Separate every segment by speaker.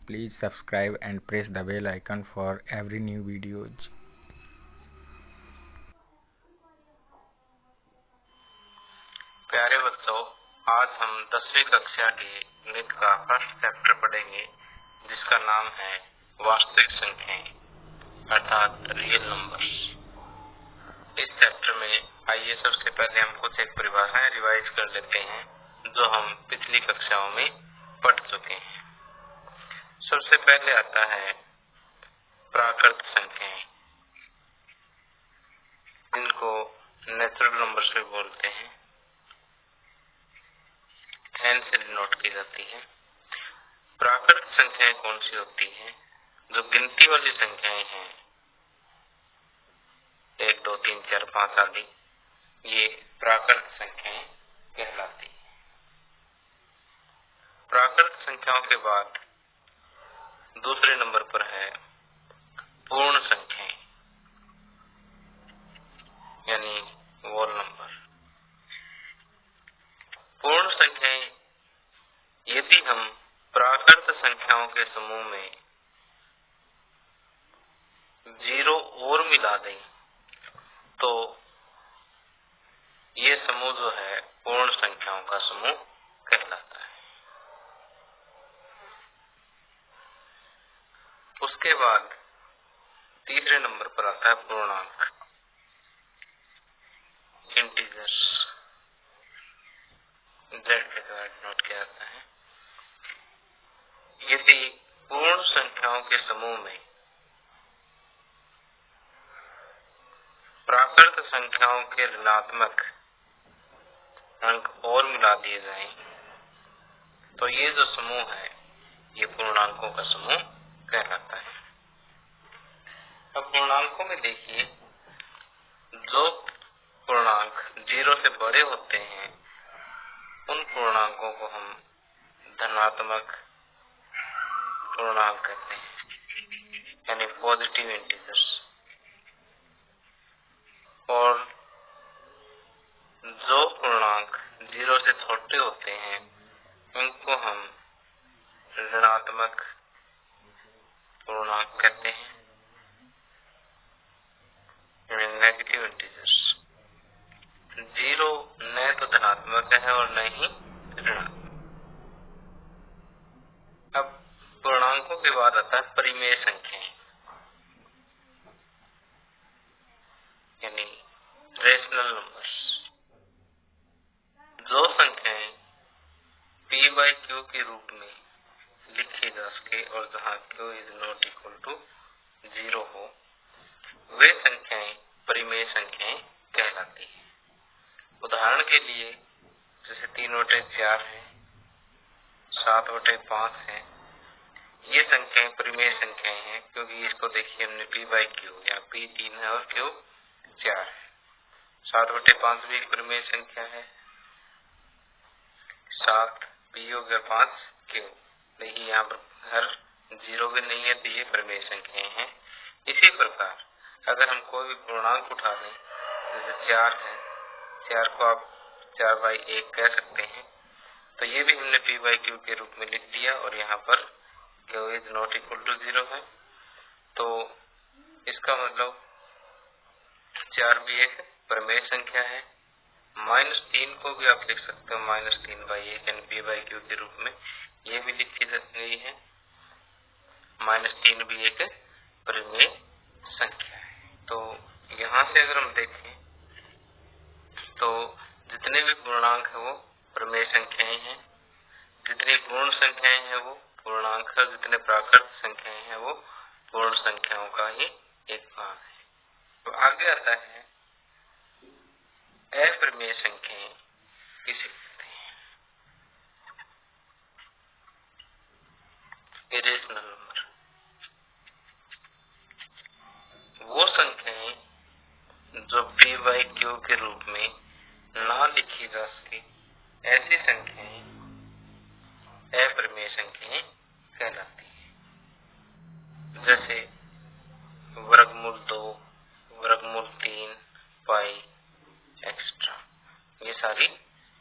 Speaker 1: Please subscribe and press the bell icon for every new videos.
Speaker 2: प्यारे बच्चों, आज हम 10वीं कक्षा के गणित का फर्स्ट चैप्टर पढ़ेंगे जिसका नाम है वास्तविक संख्याएं अर्थात रियल नंबर्स। इस चैप्टर में आइए सबसे पहले हम कुछ एक परिभाषाएं रिवाइज कर लेते हैं जो हम पिछली कक्षाओं में पढ़ चुके हैं। सबसे पहले आता है प्राकृत संख्याएं, जिनको नेचुरल नंबर्स भी बोलते हैं, n से डिनोट की जाती है। प्राकृत संख्याएं कौन सी होती हैं? जो गिनती वाली संख्याएं हैं 1, 2, 3, 4, 5 आदि, ये प्राकृत संख्याएं कहलाती हैं। प्राकृत संख्याओं के बाद दूसरे नंबर पर है पूर्ण संख्याएं यानी होल नंबर। पूर्ण संख्याएं, यदि हम प्राकृत संख्याओं के समूह में 0 और मिला दें तो ये समूह जो है पूर्ण संख्याओं का समूह कहलाता है। उसके बाद तीसरे नंबर पर आता है पूर्णांक, इंटीजर्स, जेड के द्वारा नोट किया जाता है। यदि पूर्ण संख्याओं के समूह में प्राकृत संख्याओं के ऋणात्मक अंक और मिला दिए जाएं तो ये जो समूह है ये पूर्णांकों का समूह कहलाता है। अब पूर्णांकों में देखिए, जो पूर्णांक 0 से बड़े होते हैं उन पूर्णांकों को हम धनात्मक पूर्णांक कहते हैं यानी पॉजिटिव इंटीजर्स, और जो पूर्णांक 0 से छोटे होते हैं उनको हम ऋणात्मक पूर्णांक कहते हैं यानी नेगेटिव इंटीजर्स। 0 न तो धनात्मक है और न ही ऋणात्मक। अब पूर्णांकों के बाद आता है परिमेय संख्याएं यानी रेशनल नंबर्स। जो संख्याएं p/q के रूप में लिखी जा सके और जहां q is not equal to 0 हो, वे संख्याएं परिमेय संख्याएं कहलाती हैं। उदाहरण के लिए जैसे 3/4 है, 7/5 है, ये संख्याएं परिमेय संख्याएं हैं क्योंकि इसको देखिए हमने p/q या p 3 है और q 4 है। 7/5 भी एक परिमेय संख्या है, 7 p हो गया, 5 q। देखिए यहाँ पर हर 0 भी नहीं है तो ये परिमेय संख्याएं हैं। इसी प्रकार अगर हम कोई भी पूर्णांक उठा दें, जैसे 4 है, 4 को आप 4/1 कह सकते हैं, तो ये भी हमने p/q के रूप में लिख दिया और यहाँ पर q is not equal to 0 है। तो इसका मतलब 4 भी एक परिमेय संख्या है। -3 को भी आप लिख सकते हो -3/1 यानी p/q के रूप में, ये भी लिखी गई है। -3 भी एक परिमेय संख्या है। तो यहाँ से अगर हम देखें तो जितने भी पूर्णांक है वो परिमेय संख्याएं हैं, जितनी पूर्ण संख्याएं हैं वो पूर्णांक है, जितने प्राकृत संख्याएं हैं वो पूर्ण संख्याओं का ही एक भाग है। तो आगे आता है अपरिमेय संख्याएं किसे कहते हैं? Irrational number. वो संख्याएं जो p/q के रूप में ना लिखी जा सके, ऐसी संख्याएं अपरिमेय संख्याएं कहलाती हैं। जैसे वर्गमूल 2, वर्गमूल 3, पाई एक्स्ट्रा, ये सारी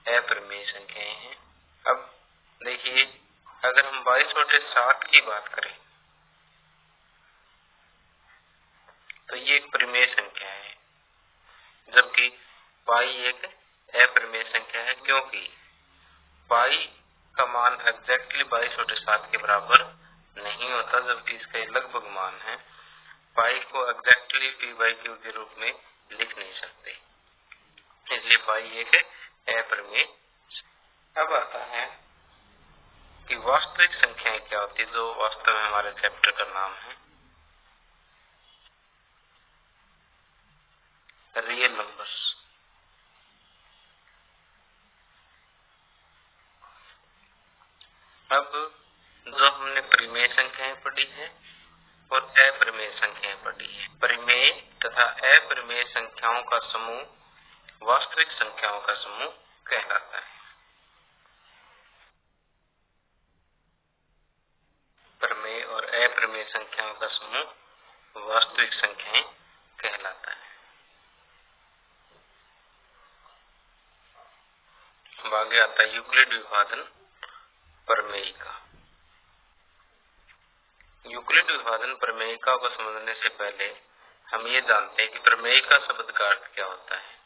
Speaker 2: अपरिमेय संख्याएं हैं। अब देखिए, अगर हम y 22/7 की बात करें तो ये एक परिमेय संख्या है, जबकि पाई एक अपरिमेय संख्या है, क्योंकि पाई का मान एग्जैक्टली 22/7 के बराबर नहीं होता, जबकि इसका लगभग मान है। पाई को एग्जैक्टली p/q के रूप में लिख नहीं सकते, इसलिए पाई एक अपरिमेय। अब आता है कि वास्तविक संख्याएं क्या होती है, जो वास्तव में हमारे चैप्टर का नाम है रियल नंबर्स। अब जो हमने परिमेय संख्याएं पढ़ी है और अपरिमेय संख्याएं पढ़ी है, परिमेय तथा अपरिमेय संख्याओं का समूह वास्तविक संख्याओं का समूह कहलाता है। परिमेय और अपरिमेय संख्याओं का समूह वास्तविक संख्याएं कहलाता है। आगे आता है यूक्लिड विभाजन प्रमेयिका। यूक्लिड विभाजन प्रमेयिका को समझने से पहले हम ये जानते हैं कि प्रमेयिका शब्द का अर्थ क्या होता है।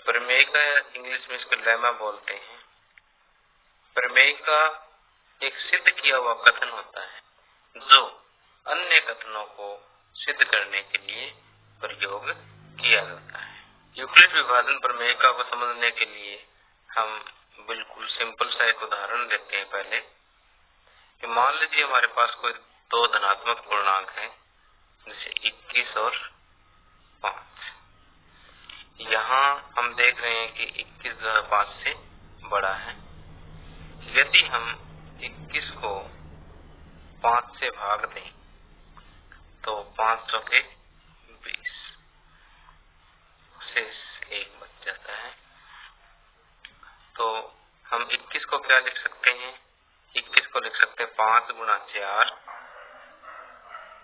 Speaker 2: प्रमेयिका इंग्लिश में इसको लेमा बोलते हैं। प्रमेयिका एक सिद्ध किया हुआ कथन होता है जो अन्य कथनों को सिद्ध करने के लिए प्रयोग किया जाता है। यूक्लिड विभाजन प्रमेयिका को समझने के लिए हम बिल्कुल सिंपल सा एक उदाहरण लेते हैं पहले, कि मान लीजिए हमारे पास कोई दो धनात्मक पूर्णांक है, जैसे 21 और 5। यहाँ हम देख रहे हैं कि 21 जो है 5 से बड़ा है। यदि हम 21 को 5 से भाग दें तो 5 चौके 20, शेष 1 बच जाता है। तो हम 21 को क्या लिख सकते हैं, 21 को लिख सकते हैं 5 गुणा 4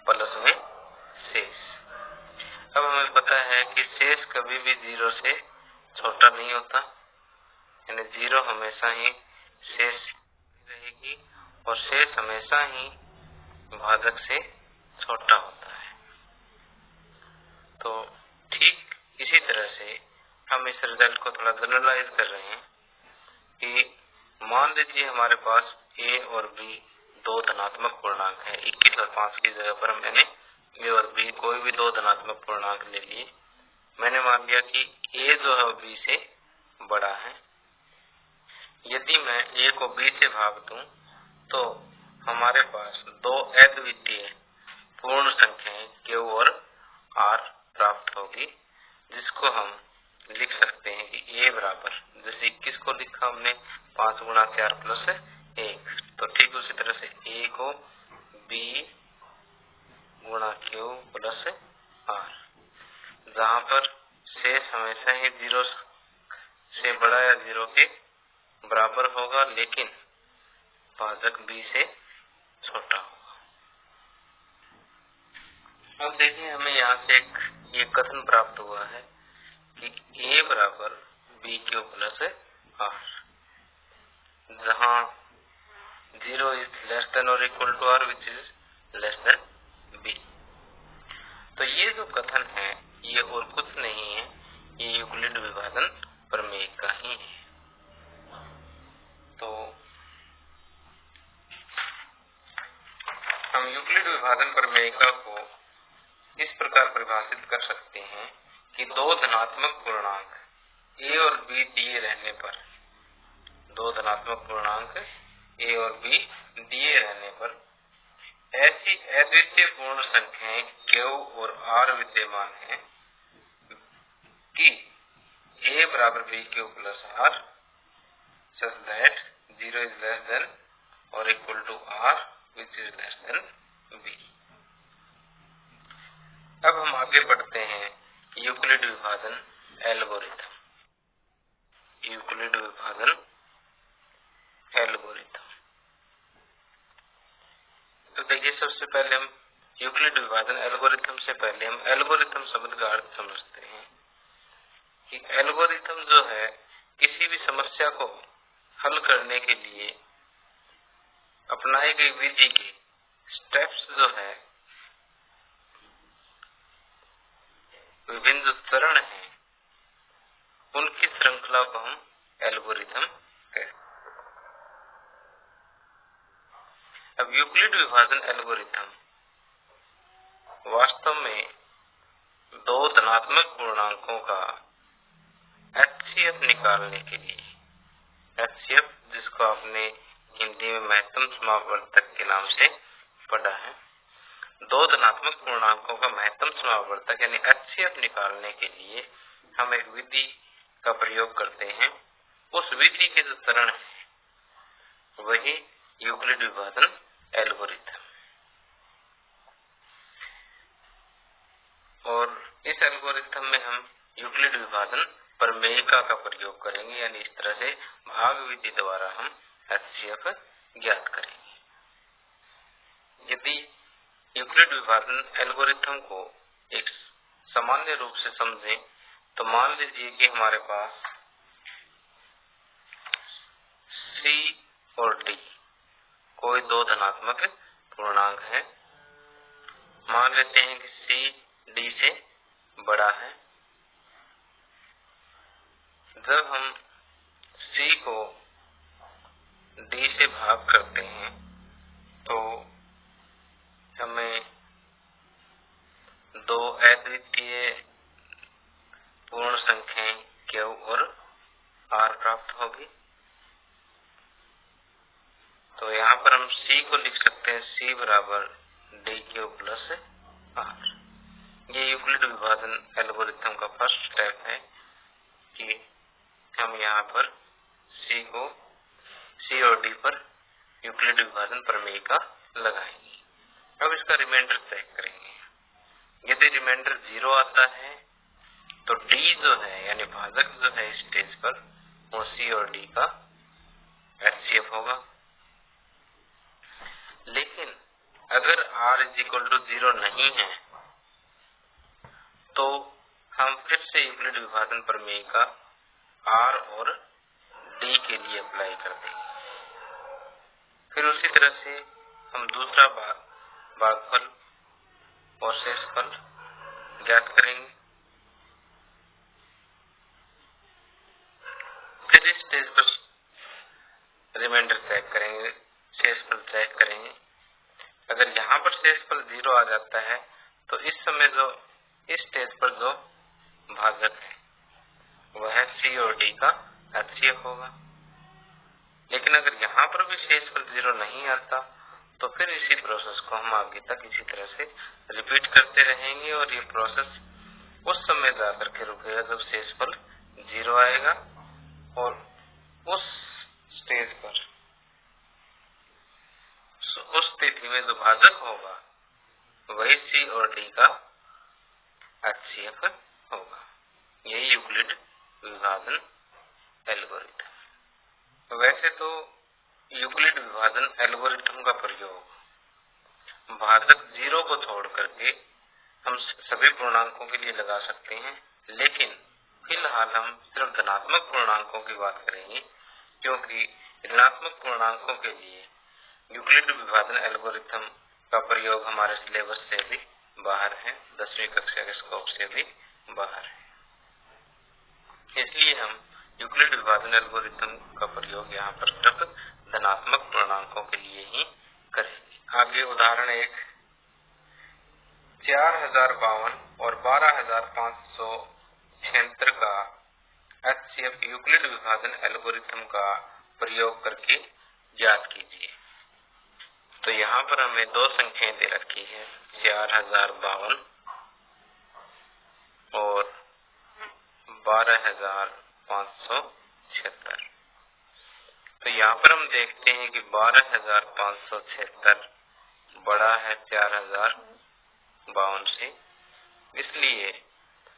Speaker 2: प्लस में शेष। अब हमें पता है कि शेष कभी भी 0 से छोटा नहीं होता, यानी 0 हमेशा ही शेष रहेगी और शेष हमेशा ही भाजक से छोटा होता है। तो ठीक इसी तरह से हम इस रिजल्ट को थोड़ा जनरलाइज कर रहे हैं कि मान लीजिए हमारे पास a और b दो धनात्मक पूर्णांक है। 21 और 5 की जगह पर मैंने a और b कोई भी दो धनात्मक पूर्णांक ले लिए। मैंने मान लिया कि a जो है b से बड़ा है। यदि मैं a को b से भाग दूं तो हमारे पास दो अद्वितीय पूर्ण संख्याएं q और r प्राप्त होगी, जिसको हम लिख सकते हैं कि a बराबर, जैसे 21 को लिखा हमने 5 गुणा 4 प्लस 1, तो ठीक उसी तरह से a को b गुणा q प्लस r, जहाँ पर शेष हमेशा ही 0 से बड़ा या 0 के बराबर होगा, लेकिन भाजक b से छोटा होगा। अब देखिए हमें यहाँ से एक ये कथन प्राप्त हुआ है कि a बराबर bq प्लस r, जहाँ 0 इज लेस देन और equal to r which is less than b। तो ये जो कथन है ये और कुछ नहीं है, ये यूक्लिड विभाजन प्रमेय का ही है। तो हम यूक्लिड विभाजन प्रमेयिका को इस प्रकार परिभाषित कर सकते हैं कि दो धनात्मक पूर्णांक a और b दिए रहने पर, दो धनात्मक पूर्णांक a और b दिए रहने पर ऐसी अद्वितीय पूर्ण संख्याएं q और r विद्यमान है कि a बराबर bq plus r such that 0 is less than or equal to r which is less than b। अब हम आगे बढ़ते हैं यूक्लिड विभाजन एल्गोरिथम। यूक्लिड विभाजन एल्गोरिथम, तो देखिए सबसे पहले हम यूक्लिड विभाजन एल्गोरिथम से पहले हम एल्गोरिथम शब्द का अर्थ समझते हैं कि एल्गोरिथम जो है किसी भी समस्या को हल करने के लिए अपनाई गई विधि के स्टेप्स जो है, विभिन्न जो चरण है, उनकी श्रृंखला को हम एल्गोरिथम कहते हैं। अब यूक्लिड विभाजन एल्गोरिथम वास्तव में दो धनात्मक पूर्णांकों का HCF निकालने के लिए, HCF जिसको आपने हिंदी में महत्तम समावर्तक के नाम से पढ़ा है, दो धनात्मक पूर्णांकों का महत्तम समावर्तक यानी HCF निकालने के लिए हम एक विधि का प्रयोग करते हैं। उस विधि के जो चरण है वही यूक्लिड विभाजन एल्गोरिथम, और इस एल्गोरिथम में हम यूक्लिड विभाजन प्रमेयिका का प्रयोग करेंगे, यानी इस तरह से भाग विधि द्वारा हम HCF ज्ञात करेंगे। यदि यूक्लिड विभाजन एल्गोरिथम को एक सामान्य रूप से समझें तो मान लीजिए कि हमारे पास C और D कोई दो धनात्मक पूर्णांक है। मान लेते हैं कि C D से बड़ा है। जब हम C को D से भाग करते हैं तो हमें दो अद्वितीय पूर्ण संख्याएं Q और R प्राप्त होगी। तो यहाँ पर हम C को लिख सकते हैं C बराबर DQ प्लस R। ये यूक्लिड विभाजन एल्गोरिथम का फर्स्ट स्टेप है कि हम यहाँ पर C और D पर यूक्लिड विभाजन प्रमेय का लगाएंगे। अब इसका रिमाइंडर चेक करेंगे। यदि रिमाइंडर 0 आता है तो D जो है यानी भाजक जो है इस स्टेज पर वो C और D का HCF होगा। लेकिन अगर R=0 नहीं है तो हम फिर से यूक्लिड विभाजन प्रमेय का R और D के लिए अप्लाई कर देंगे। फिर उसी तरह से हम दूसरा भागफल और शेषफल ज्ञात करेंगे। फिर इस स्टेज पर रिमाइंडर चेक करेंगे, शेषफल चेक करेंगे। अगर यहाँ पर शेषफल 0 आ जाता है तो इस समय जो इस स्टेज पर जो भाजक है वह C और D का HCF होगा। लेकिन अगर यहाँ पर भी शेषफल 0 नहीं आता तो फिर इसी प्रोसेस को हम आगे तक इसी तरह से रिपीट करते रहेंगे और ये प्रोसेस उस समय जाकर के रुकेगा जब शेषफल 0 आएगा और उस स्टेज पर उस स्थिति में जो भाजक होगा वही C और D का HCF होगा। यही यूक्लिड विभाजन एल्गोरिथम। वैसे तो यूक्लिड विभाजन एल्गोरिथम का प्रयोग भाजक 0 को छोड़ करके हम सभी पूर्णांकों के लिए लगा सकते हैं, लेकिन फिलहाल हम सिर्फ धनात्मक पूर्णांकों की बात करेंगे क्योंकि ऋणात्मक पूर्णांकों के लिए यूक्लिड विभाजन एल्गोरिथम का प्रयोग हमारे सिलेबस से भी बाहर है, 10वीं कक्षा के स्कोप से भी बाहर है। इसलिए हम यूक्लिड विभाजन एल्गोरिथम का प्रयोग यहाँ पर सिर्फ धनात्मक पूर्णांकों के लिए ही करेंगे। आगे उदाहरण 1, 4052 और 12576 का HCF यूक्लिड विभाजन एल्गोरिथम का प्रयोग करके ज्ञात कीजिए। तो यहाँ पर हमें दो संख्याएं दे रखी है, 4052 और 12576। तो यहाँ पर हम देखते हैं कि 12576 बड़ा है 4052 से, इसलिए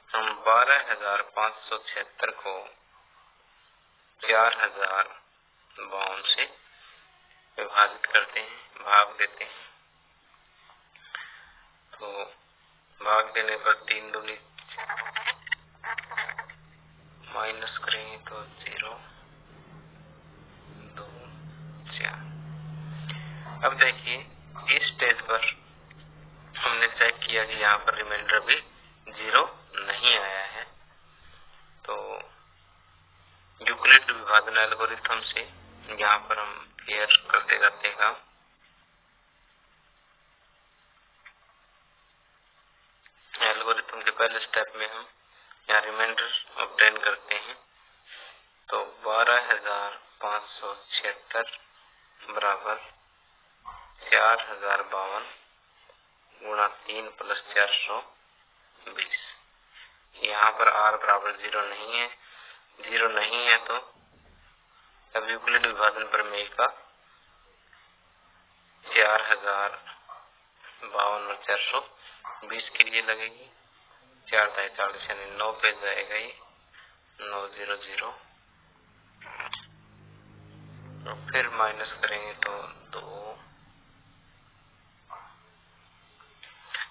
Speaker 2: हम 12576 को 4052 से विभाजित करते हैं, भाग देते हैं। तो भाग देने पर 3 दूनी माइनस करेंगे तो 0, 2, 4। अब देखिए इस स्टेज पर हमने चेक किया कि यहाँ पर रिमाइंडर भी 0 नहीं आया है। तो यूक्लिड विभाजन एल्गोरिथम से यहाँ पर हम क्लियर करते जाते हैं काम। एल्गोरिथम के पहले स्टेप में हम यहाँ रिमाइंडर ऑब्टेन करते हैं। तो 12,576 बराबर 4,052 गुणा 3 प्लस 420। यहाँ पर r बराबर 0 नहीं है। 0 नहीं है तो अब यूक्लिड विभाजन प्रमेय का 4,052 और 420 के लिए लगेगी। 4 दाई 40 यानी 9 पे जाएगा ये 900। और फिर माइनस करेंगे तो 2।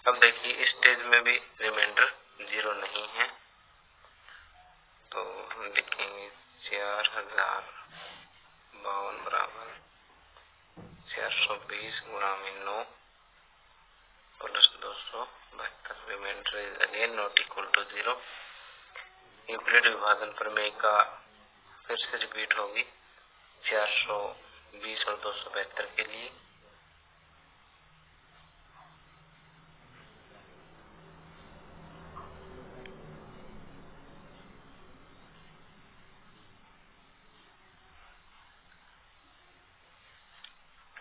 Speaker 2: अब देखिए इस स्टेज में भी रिमाइंडर 0 नहीं है। तो हम लिखेंगे 4,052 बराबर 420 गुणा में 9 plus 272। Remainder is again not equal to 0। Euclid विभाजन प्रमेय का फिर से रिपीट होगी 420 और 272 के लिए।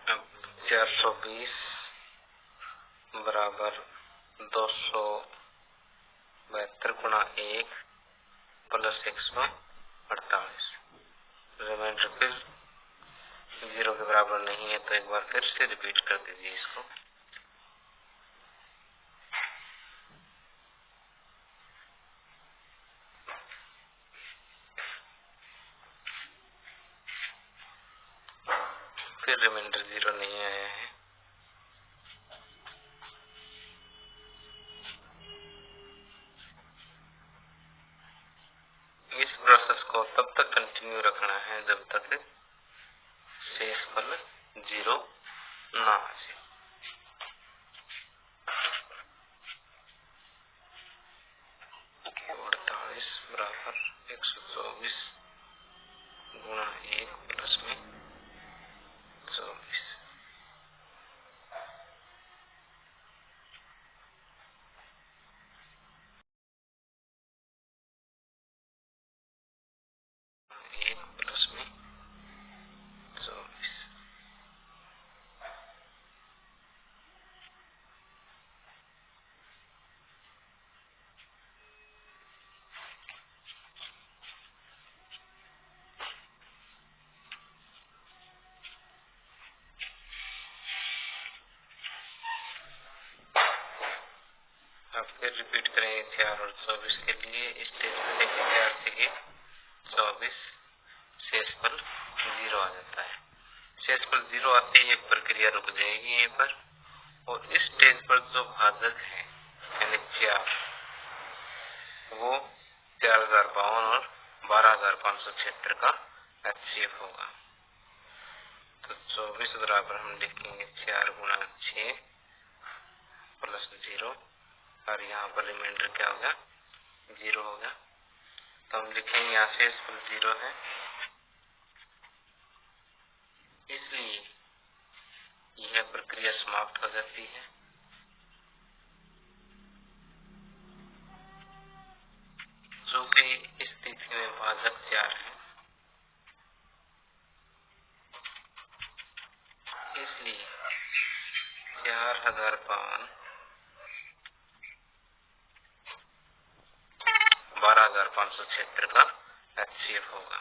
Speaker 2: अब 420 बराबर 272 गुणा 1 प्लस 148। रिमाइंडर फिर 0 के बराबर नहीं है तो एक बार फिर से रिपीट कर दीजिए इसको। फिर रिमाइंडर 0 नहीं आया है। इस प्रोसेस को तब तक कंटिन्यू रखना है जब तक शेषफल 0 ना आ जाए। बराबर 124 गुणा 1 प्लस में 24। अब फिर रिपीट करेंगे 4 और 24 के लिए। स्टेज पे देखिए 4 से 24 शेषफल 0 आ जाता है। शेषफल 0 आते ही एक प्रक्रिया रुक जाएगी यहीं पर। और इस स्टेज पर जो भाजक है यानी 4 वो 4,052 और 12,576 का HCF होगा। तो 24 बराबर हम लिखेंगे 4 गुणा 6 प्लस 0 और यहाँ पर रिमाइंडर क्या होगा 0 होगा। तो हम लिखेंगे यहाँ शेषफल 0 है, इसलिए यह प्रक्रिया समाप्त हो जाती है। चूंकि इस स्थिति में भाजक 4 है इसलिए 4,052 12,576 का HCF होगा।